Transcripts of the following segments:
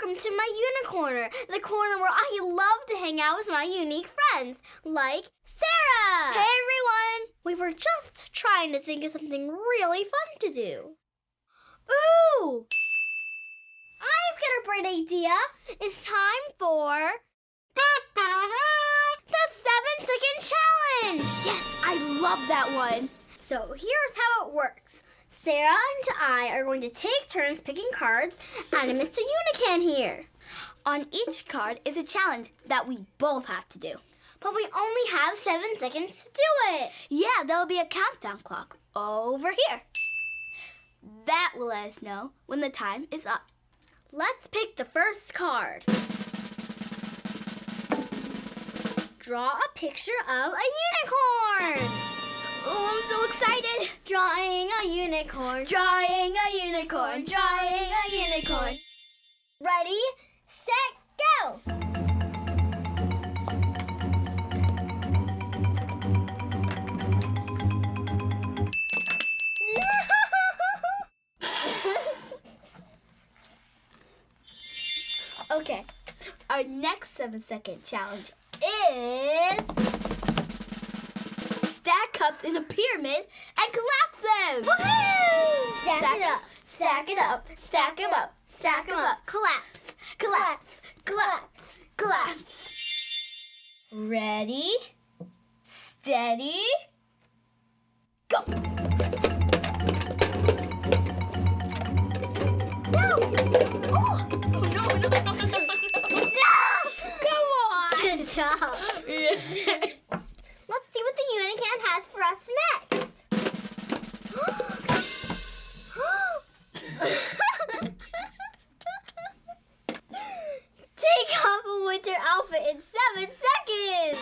welcome to my unicorner, the corner where I love to hang out with my unique friends, like Sarah! Hey everyone! We were just trying to think of something really fun to do. Ooh! I've got a great idea. It's time for the 7-second challenge! Yes, I love that one! So here's how it works. Sarah and I are going to take turns picking cards out of Mr. Unican here. On each card is a challenge that we both have to do. But we only have 7 seconds to do it. Yeah, there'll be a countdown clock over here. That will let us know when the time is up. Let's pick the first card. Draw a picture of a unicorn. Oh, I'm so excited! Drawing a unicorn. Drawing a unicorn, drawing a unicorn. Ready, set, go! Okay, our next 7-second challenge is stack cups in a pyramid and collapse them. Woohoo! Stack it up, stack it up, stack them up, stack them up. Collapse. Collapse, collapse, collapse. Ready, steady, go. Good job. Let's see what the Unican has for us next. Take off a winter outfit in 7 seconds.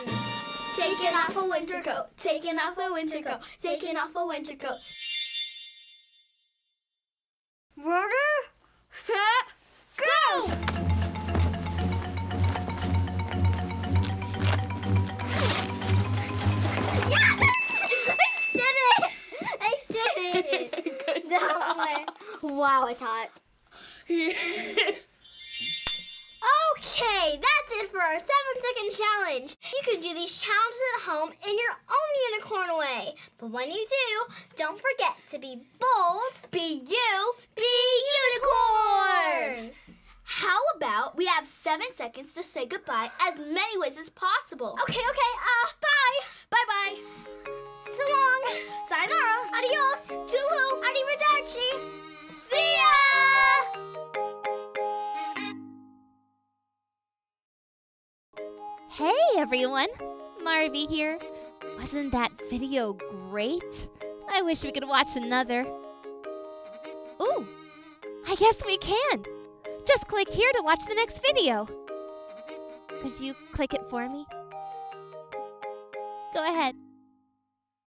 Taking off a winter coat, taking off a winter coat, taking off a winter coat. Ready, set, go! That one. Wow, it's hot. Okay, that's it for our 7-second challenge. You can do these challenges at home in your own unicorn way. But when you do, don't forget to be bold. Be you, Be unicorn! How about we have 7 seconds to say goodbye as many ways as possible? Okay, bye. Bye-bye. So long. Sayonara. Adios. Tulu. Arrivederci. See ya! Hey everyone, Marvy here. Wasn't that video great? I wish we could watch another. Ooh, I guess we can. Just click here to watch the next video. Could you click it for me? Go ahead.